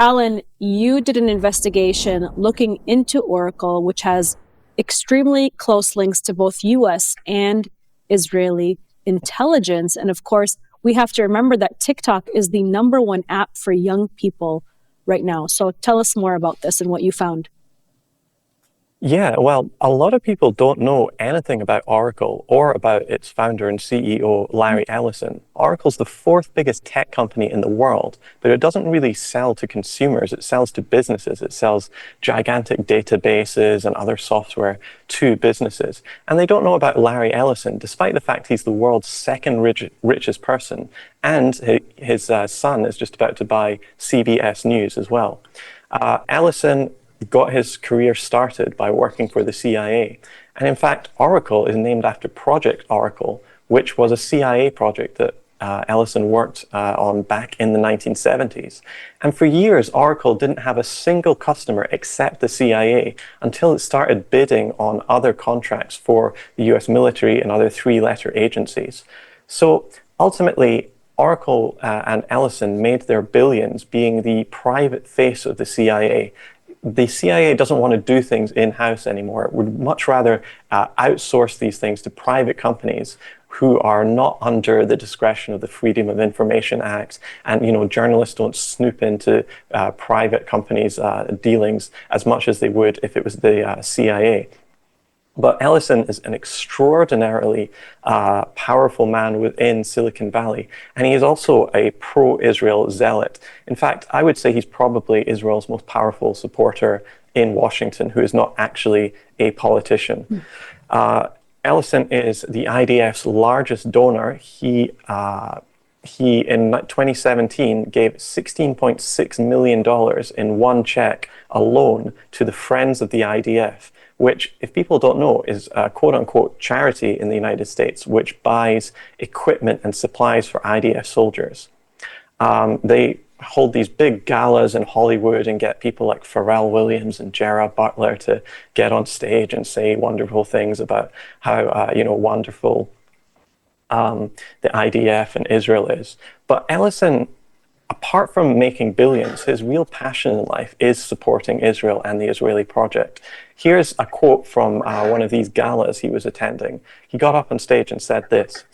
Alan, you did an investigation looking into Oracle, which has extremely close links to both US and Israeli intelligence. And of course, we have to remember that TikTok is the #1 app for young people right now. So tell us more about this and what you found. Yeah, well, a lot of people don't know anything about Oracle or about its founder and CEO, Larry Ellison. Oracle's the fourth biggest tech company in the world, but it doesn't really sell to consumers. It sells to businesses. It sells gigantic databases and other software to businesses. And they don't know about Larry Ellison, despite the fact he's the world's second richest person. And his son is just about to buy CBS News as well. Ellison got his career started by working for the CIA. And in fact, Oracle is named after Project Oracle, which was a CIA project that Ellison worked on back in the 1970s. And for years, Oracle didn't have a single customer except the CIA until it started bidding on other contracts for the US military and other three-letter agencies. So ultimately, Oracle and Ellison made their billions being the private face of the CIA. The CIA doesn't want to do things in-house anymore. It would much rather outsource these things to private companies who are not under the discretion of the Freedom of Information Act. And, journalists don't snoop into private companies' dealings as much as they would if it was the CIA. But Ellison is an extraordinarily powerful man within Silicon Valley, and he is also a pro-Israel zealot. In fact, I would say he's probably Israel's most powerful supporter in Washington, who is not actually a politician. Ellison is the IDF's largest donor. He in 2017 gave $16.6 million in one check alone to the Friends of the IDF, which, if people don't know, is a quote-unquote charity in the United States, which buys equipment and supplies for IDF soldiers. They hold these big galas in Hollywood and get people like Pharrell Williams and Gerard Butler to get on stage and say wonderful things about how, wonderful the IDF and Israel is. But Ellison, apart from making billions, his real passion in life is supporting Israel and the Israeli project. Here's a quote from one of these galas he was attending. He got up on stage and said this,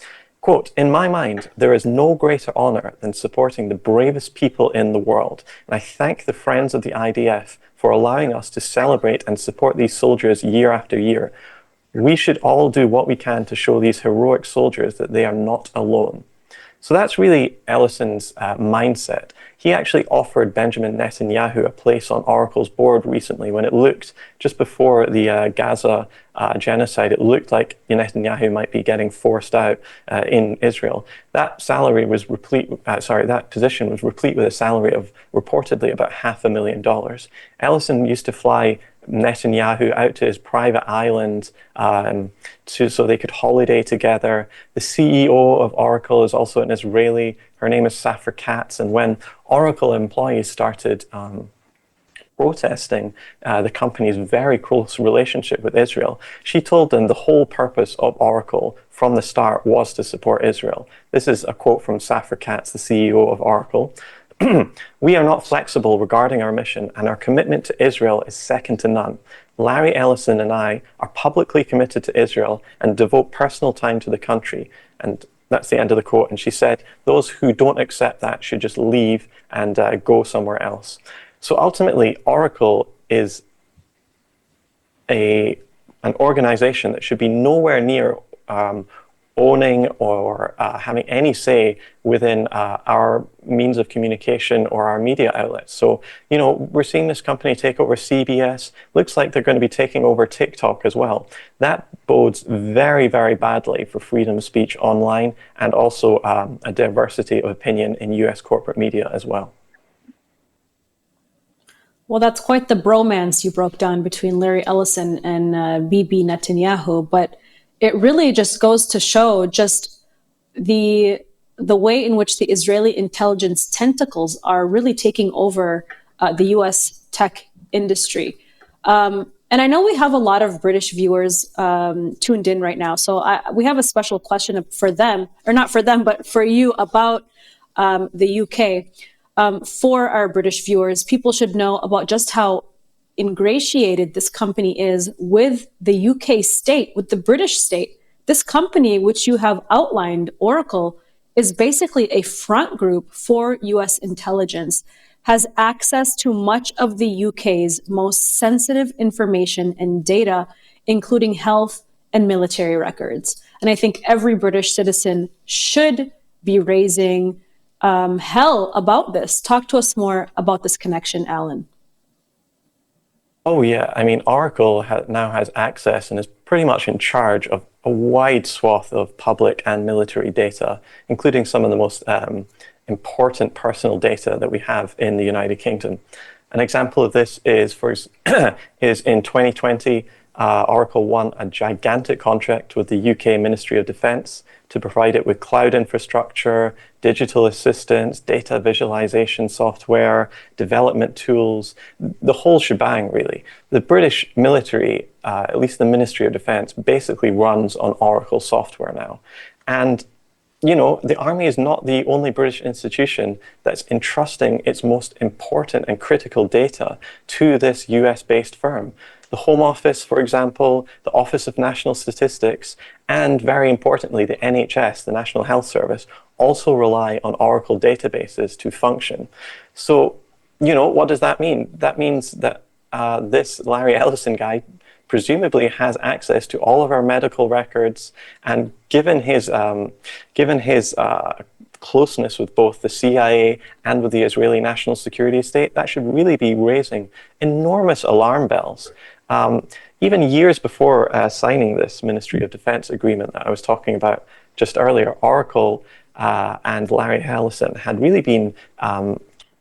quote, "In my mind, there is no greater honor than supporting the bravest people in the world. And I thank the Friends of the IDF for allowing us to celebrate and support these soldiers year after year. We should all do what we can to show these heroic soldiers that they are not alone." So that's really Ellison's mindset. He actually offered Benjamin Netanyahu a place on Oracle's board recently when it looked, just before the Gaza genocide, it looked like Netanyahu might be getting forced out in Israel. That salary was that position was replete with a salary of reportedly about $500,000. Ellison used to fly Netanyahu out to his private island so they could holiday together. The CEO of Oracle is also an Israeli. Her name is Safra Katz. And when Oracle employees started protesting the company's very close relationship with Israel, she told them the whole purpose of Oracle from the start was to support Israel. This is a quote from Safra Katz, the CEO of Oracle. "We are not flexible regarding our mission, and our commitment to Israel is second to none. Larry Ellison and I are publicly committed to Israel and devote personal time to the country." And that's the end of the quote. And she said, "Those who don't accept that should just leave and go somewhere else." So ultimately, Oracle is an organization that should be nowhere near owning or having any say within our means of communication or our media outlets. So, we're seeing this company take over CBS. Looks like they're going to be taking over TikTok as well. That bodes very, very badly for freedom of speech online and also a diversity of opinion in US corporate media as well. Well, that's quite the bromance you broke down between Larry Ellison and Bibi Netanyahu, but it really just goes to show just the way in which the Israeli intelligence tentacles are really taking over the US tech industry. And I know we have a lot of British viewers tuned in right now. So we have a special question for them, or not for them, but for you about the UK. for our British viewers, people should know about just how ingratiated this company is with the UK state, with the British state. This company, which you have outlined, Oracle, is basically a front group for US intelligence, has access to much of the UK's most sensitive information and data, including health and military records. And I think every British citizen should be raising hell about this. Talk to us more about this connection, Alan. Oh, yeah. I mean, Oracle now has access and is pretty much in charge of a wide swath of public and military data, including some of the most important personal data that we have in the United Kingdom. An example of this is, is in 2020, Oracle won a gigantic contract with the UK Ministry of Defence to provide it with cloud infrastructure, digital assistance, data visualization software, development tools, the whole shebang, really. The British military, at least the Ministry of Defence, basically runs on Oracle software now. And you know, the army is not the only British institution that's entrusting its most important and critical data to this US-based firm. The Home Office, for example, the Office of National Statistics, and very importantly, the NHS, the National Health Service, also rely on Oracle databases to function. So, you know, what does that mean? That means that this Larry Ellison guy presumably has access to all of our medical records, and given his closeness with both the CIA and with the Israeli National Security State, that should really be raising enormous alarm bells. Even years before signing this Ministry of Defense agreement that I was talking about just earlier, Oracle and Larry Ellison had really been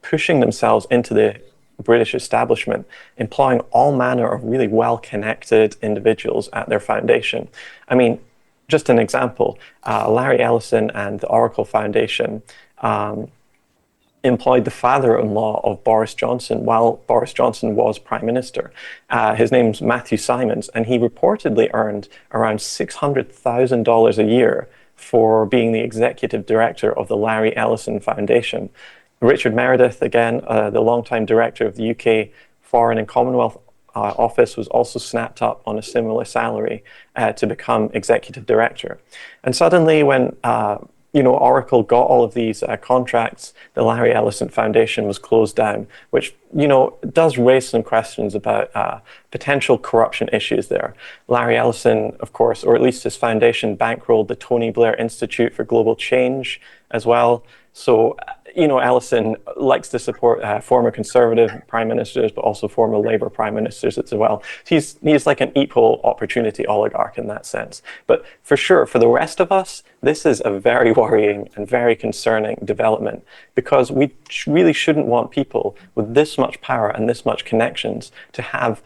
pushing themselves into the British establishment, employing all manner of really well-connected individuals at their foundation. I mean, just an example, Larry Ellison and the Oracle Foundation employed the father-in-law of Boris Johnson while Boris Johnson was Prime Minister. His name's Matthew Simons, and he reportedly earned around $600,000 a year for being the executive director of the Larry Ellison Foundation. Richard Meredith, again, the longtime director of the UK Foreign and Commonwealth Office, was also snapped up on a similar salary to become executive director. And suddenly when Oracle got all of these contracts, the Larry Ellison Foundation was closed down, which, does raise some questions about potential corruption issues there. Larry Ellison, of course, or at least his foundation, bankrolled the Tony Blair Institute for Global Change as well. So, Ellison likes to support former Conservative prime ministers, but also former Labour prime ministers as well. He's like an equal opportunity oligarch in that sense. But for sure, for the rest of us, this is a very worrying and very concerning development, because we really shouldn't want people with this much power and this much connections to have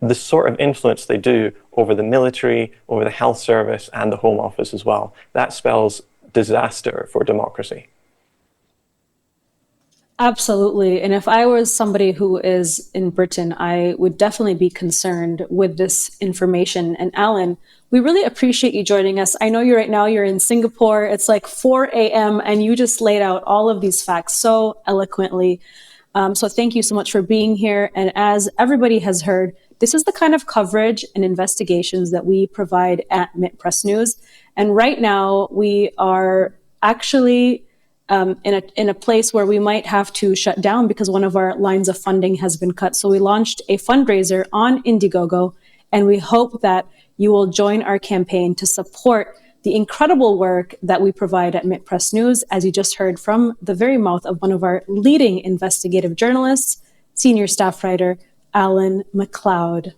the sort of influence they do over the military, over the health service, and the Home Office as well. That spells disaster for democracy. Absolutely. And if I was somebody who is in Britain, I would definitely be concerned with this information. And Alan, we really appreciate you joining us. I know you're in Singapore. It's like 4 a.m. and you just laid out all of these facts so eloquently. So thank you so much for being here. And as everybody has heard, this is the kind of coverage and investigations that we provide at MintPress News. And right now we are actually in a place where we might have to shut down because one of our lines of funding has been cut. So we launched a fundraiser on Indiegogo, and we hope that you will join our campaign to support the incredible work that we provide at MintPress News, as you just heard from the very mouth of one of our leading investigative journalists, senior staff writer, Alan MacLeod.